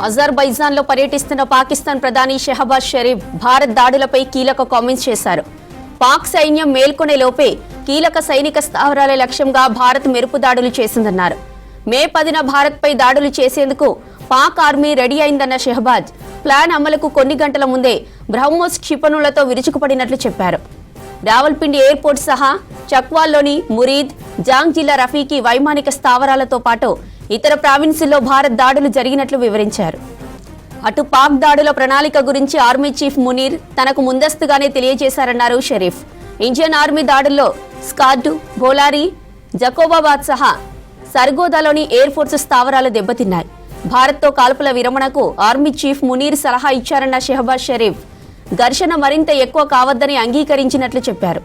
Azerbaijan లో పర్యటిస్తున్న పాకిస్తాన్ ప్రధాని షెహబాజ్ షరీఫ్ భారత్ దాడులపై కీలక కామెంట్స్ చేశారు. పాక్ సైన్యం మేల్కొనే లోపే కీలక సైనిక స్థావరాల లక్ష్యంగా భారత్ మెరుపు దాడులు చేసిందన్నారు. మే 10న భారత్పై దాడులు చేసేందుకు పాక్ ఆర్మీ రెడీ అయిందన్న షెహబాజ్ ప్లాన్ అమలుకు కొన్ని గంటల ముందే బ్రహ్మోస్ క్షిపణులతో విరుచుకుపడినట్లు చెప్పారు. రావల్పిండి ఎయిర్పోర్ట్ సహా చక్వాల్లోని మురీద్, జాంగ్ జిల్లా రఫీకి వైమానిక స్థావరాలతో పాటు ఇతర ప్రావిన్సుల్లో భారత్ దాడులు జరిగినట్లు వివరించారు. అటు పాక్ దాడుల ప్రణాళిక గురించి ఆర్మీ చీఫ్ మునీర్ తనకు ముందస్తుగానే తెలియజేశారన్నారు షరీఫ్. ఇండియన్ ఆర్మీ దాడుల్లో స్కార్డు, బోలారి, జకోబాబాద్ సహా సర్గోదాలోని ఎయిర్ ఫోర్స్ స్థావరాలు దెబ్బతిన్నాయి. భారత్తో కాల్పుల విరమణకు ఆర్మీ చీఫ్ మునీర్ సలహా ఇచ్చారన్న షెహబాజ్ షరీఫ్ ఘర్షణ మరింత ఎక్కువ కావద్దని అంగీకరించినట్లు చెప్పారు.